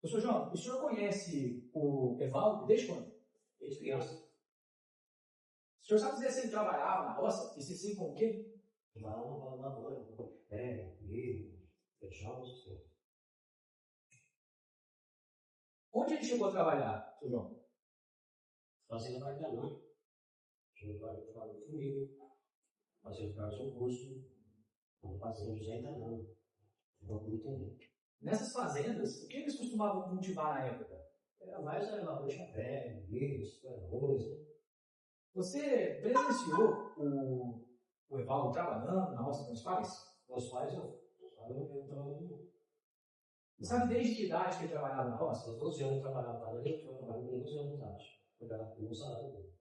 Professor João, o senhor conhece o Evaldo desde quando? Desde criança. O senhor sabe dizer se ele trabalhava na roça? E se sim, com o quê? Lavoura, café, milho, feijão, essas coisas. Onde ele chegou a trabalhar, professor João? Fazendo parte da mãe. Chegou a trabalhar comigo. Fazendo parte do curso. Não fazendo José ainda não. Ficou muito tempo. Nessas fazendas, o que eles costumavam cultivar na época? Era mais lavoura de café, milho, arroz, né? Você presenciou o Evaldo trabalhando na roça com os pais? Meus pais, eu trabalhava. Sabe desde que idade que ele trabalhava na roça? Aos 12 anos eu trabalhava para ele, eu trabalhava com 12 anos de idade. Eu ganhava um salário dele.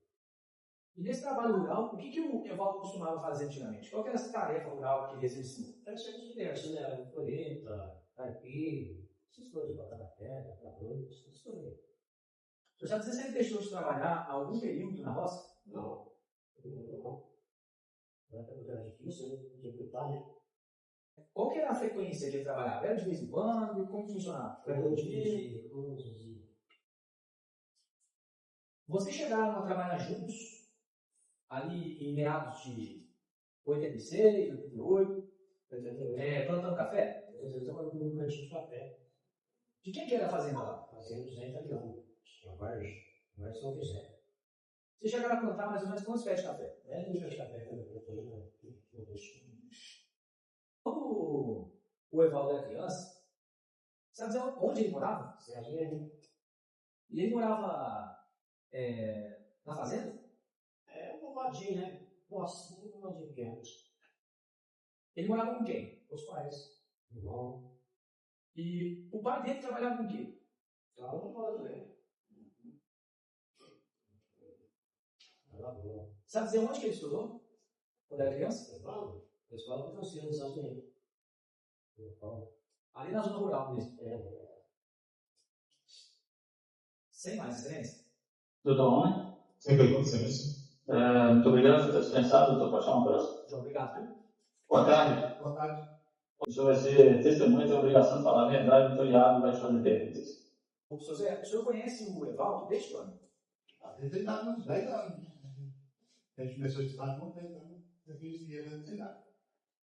E nesse trabalho rural, o que o Evaldo costumava fazer antigamente? Qual que era essa tarefa rural que ele exercia? Era sempre diverso, né? Era colheita, carpir, essas coisas, botar na terra, arroz, essas coisas. O senhor sabe dizer se ele deixou de trabalhar algum período na roça? Não. Era difícil, né? De executar, né? Qual que era a frequência que ele trabalhava? Era de vez em quando? Como funcionava? Era todo dia? Todos os dias. Vocês chegaram a trabalhar juntos? Ali em meados de 86, 88? Plantando café? Eu trabalhava no cantinho de café. De quem que era a fazenda lá? Fazendo José Italiano. Uma Vargem. Agora São José. Vocês chegaram a plantar mais ou menos quantos pés de café? Não de café, Quando o Evaldo era criança, sabe dizer onde ele morava? E ele morava na fazenda? É um povoadinho, né? Nossa, um povoadinho pequeno. Ele morava com quem? Os pais. Irmão. E o pai dele trabalhava com o quê? Trabalhava no povoado também. Lavoura. Sabe dizer onde que ele estudou? Quando era criança? Evaldo? Eu escola para você, nos Estados Unidos. Ali na zona rural mesmo. Sem mais diferença. Doutor Homem? Sem perguntas, muito obrigado por ter dispensado, doutor. Pode chamar o próximo. Muito obrigado. Boa tarde. Boa tarde. O senhor vai ser testemunha, tem a obrigação de falar a verdade, muito obrigado, vai te fazer perguntas. Professor Zé, o senhor conhece o Evaldo desde quando? Ele está uns 10 anos. A gente começou a estudar com 10 anos. Eu fiz dinheiro na cidade.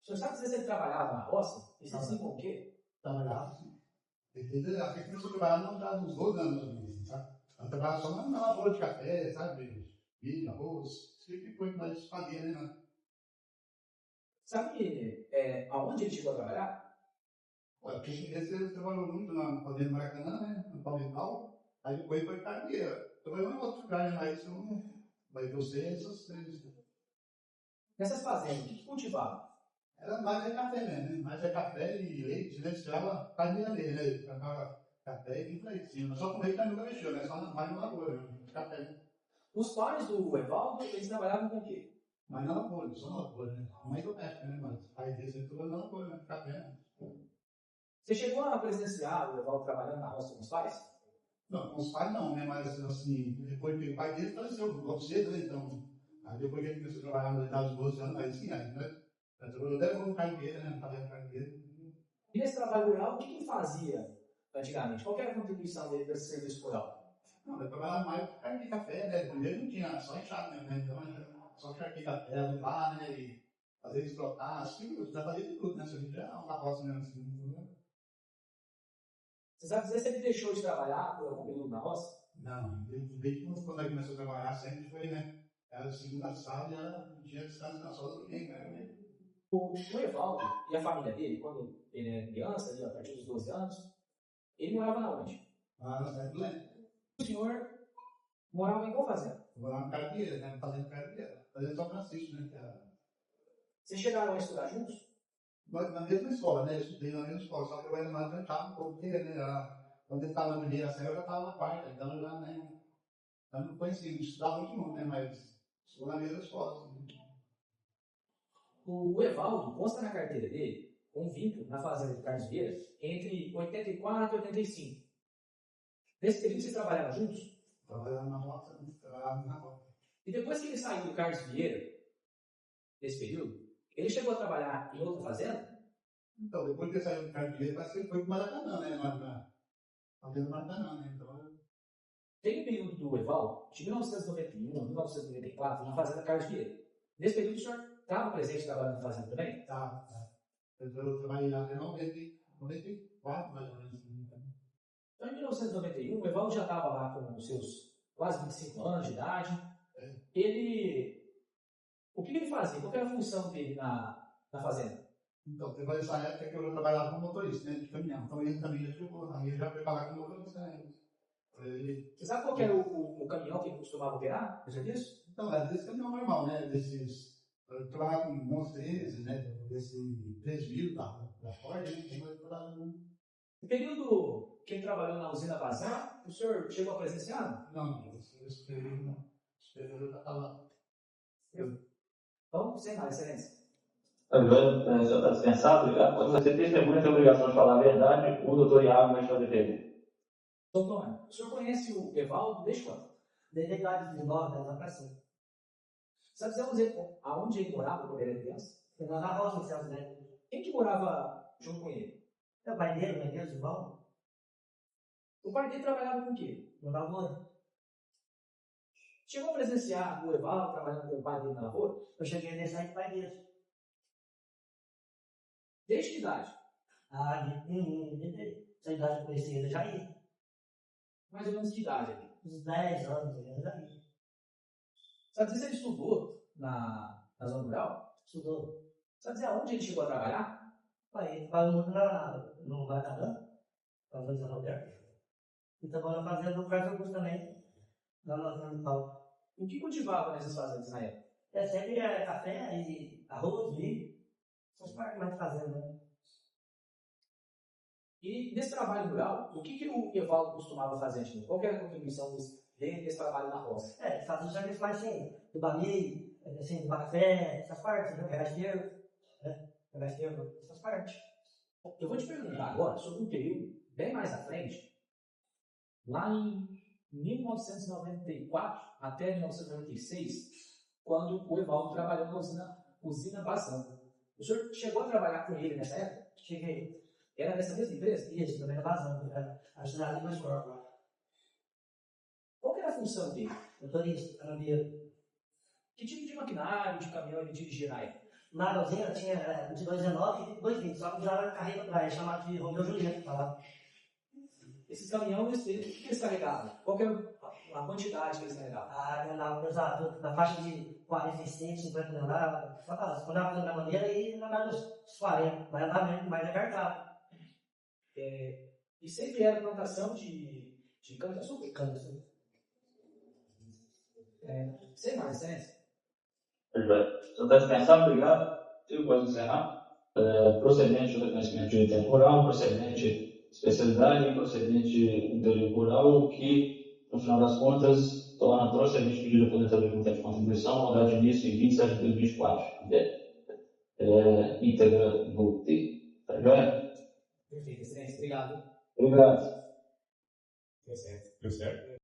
O senhor sabe dizer se ele trabalhava na roça? E se sim, com o quê? Trabalhava, sim. Ele acho que começou a trabalhar uns 12 anos, sabe? Eu trabalhava só na lavoura de café, sabe? Milho, arroz, sempre coisa mais fazia, né? Sabe aonde ele chegou a trabalhar? Olha, porque ele trabalhou muito na fazenda Maracanã, né? No Palmital. Aí depois foi carteira. Trabalhou em outro lugar, né? Mas eu não. Mas você, essas coisas. Nessas fazendas, o que cultivava? Era mais café mesmo, né? Mais café e leite, né? Tirava carne dele, né? Plantava café e leite. Só com leite nunca mexeu, né? Só mais na lavoura, né? Café, né? Os pais do Evaldo, eles trabalhavam com o quê? Mas na lavoura, só na lavoura, né? Mãe doméstica, né? Mas pai dele sempre trabalhou na lavoura, né? Café, né? Você chegou a presenciar o Evaldo trabalhando na roça com os pais? Não, com os pais não, né? Mas assim, depois que o pai dele faleceu logo cedo, né? Então, aí depois que ele começou a trabalhar na idade dos 12 anos, aí sim, aí, né? Eu devo um cargueiro, né? Fazendo cargueiro. E nesse trabalho rural, o que ele fazia antigamente? Qual era a contribuição dele para esse serviço rural? Não, eu trabalhava mais com carne de café, né? Primeiro não tinha, só enxada mesmo, né? Então, só carne de café, adubar, né? E fazer explotar, assim, já fazia de tudo, né? Isso aqui já é uma roça mesmo, assim, né? Você sabe dizer se ele deixou de trabalhar por algum período na roça? Não, desde quando ele começou a trabalhar, sempre foi, né? Era segunda sábado e era dia de descanso na só do domingo, né? O Evaldo e a família dele, quando ele era criança, ali, a partir dos 12 anos, ele morava na onde? Ah, na cidade do Leme. O senhor morava em qual fazenda? Eu morava no Carpieira, né? Fazendo Carpieira. Fazendo São Francisco, né? Vocês chegaram a estudar juntos? Na mesma escola, né? Eu estudei na mesma escola, só que eu ainda mais adiantado um pouco dele, né? Quando ele estava na primeira série, eu já estava na quarta, então eu já, né? Eu não conhecia, não estudava muito junto, né? Mas estou na mesma escola. Assim. O Evaldo consta na carteira dele um vínculo na fazenda de Carlos Vieira entre 84 e 85. Nesse período vocês trabalhavam juntos? Trabalhava na roça, trabalhava na roça. E depois que ele saiu do Carlos Vieira, nesse período, ele chegou a trabalhar em outra fazenda? Então, depois que ele saiu do Carpieira, parece que ele foi para o Maracanã, né? tendo Maracanã, né? Então, Tem um período do Evaldo, de 1991 a 1994, na Fazenda Carlos Vieira. Nesse período, o senhor estava presente trabalhando na Fazenda também? tá. Eu trabalhei lá até 94, mais ou menos. Então, em 1991, o Evaldo já estava lá com os seus quase 25 anos de idade. O que ele fazia? Qual era a função dele na Fazenda? Então, teve essa época que eu já trabalhava como motorista, né, de caminhão. Então, ele também já chegou, aí ele já foi falar como motorista, né? Você sabe qual que era o caminhão que ele costumava operar no serviço? Então, era desse caminhão normal, né? Eu trabalhava com Monster 13, né? Desse 3000 da Ford, né? Então, eu trabalhava com... No período que ele trabalhou na usina Bazar, o senhor chegou a presenciar? Não, esse período não. Esse período eu já estava... Então, sem mais, excelência. Agora, o senhor está dispensado, obrigado. Quando você testemunha, tem a obrigação de falar a verdade, o doutor Iago vai fazer pergunta. Doutor, o senhor conhece o Evaldo desde quando? Desde a idade de 9 anos para cima. Sabe dizer aonde ele morava quando ele era criança? Foi lá na roça, em Celso Neto. Quem que morava junto com ele? É o pai dele, meu Deus, irmão. O pai dele trabalhava com o quê? No lavoura. Chegou a presenciar o Evaldo trabalhando com o pai dele na lavoura? Eu cheguei nesse aí do pai dele. Desde que idade? Essa idade eu conheci ele, já ia. Mais ou menos que idade aqui? Uns 10 anos, eu já ia. Sabe dizer se ele estudou na zona rural? Estudou. Sabe dizer aonde ele chegou a trabalhar? Ele trabalhou muito no Maracanã, fazendo São Roberto. E trabalhou fazendo o Carlos Augusto também, lá na zona do Paulo. O que cultivava nessas fazendas na época? Sempre café e arroz, milho. Essas partes mais de fazenda, né? E nesse trabalho rural, o que o Evaldo costumava fazer antes? Qual era a contribuição dele nesse trabalho na roça? Fazia o serviço mais assim, do bamei, assim, do café, essas partes, né? Regasteiro, essas partes. Eu vou te perguntar agora sobre um período bem mais à frente, lá em 1994 até 1996, quando o Evaldo trabalhou na usina Bazan. O senhor chegou a trabalhar com ele nessa época? Cheguei. Era nessa mesma empresa? Isso, também na Bazan, a cidade mais forte lá. Qual que era a função dele? Motorista, caminhoneiro. Que tipo de maquinário, de caminhão ele dirigia na época? Na usina tinha de 219 e 220, só que usava carreta para chamado de Romeu Julieta, tá lá. Esses caminhões, o que eles carregavam? Qual que era a quantidade que eles carregavam? Andava pesado, na faixa de 45, 50 toneladas. Quando andava na maneira, aí andava uns 40, mas andava mais carregado. E sempre era plantação de cana-de-açúcar? Cana-de-açúcar. Sem mais, excelência. O senhor está dispensado, obrigado. Eu posso encerrar. Procedente do reconhecimento de temporal, procedente especialidade e procedente interior rural, que, no final das contas, torna procedente pedido de aposentadoria com tempo de contribuição, modalidade de início em 27 de 2024. Íntegra no T. Tá joia? Perfeito, excelência. Obrigado. Obrigado. Deu certo. Deu certo?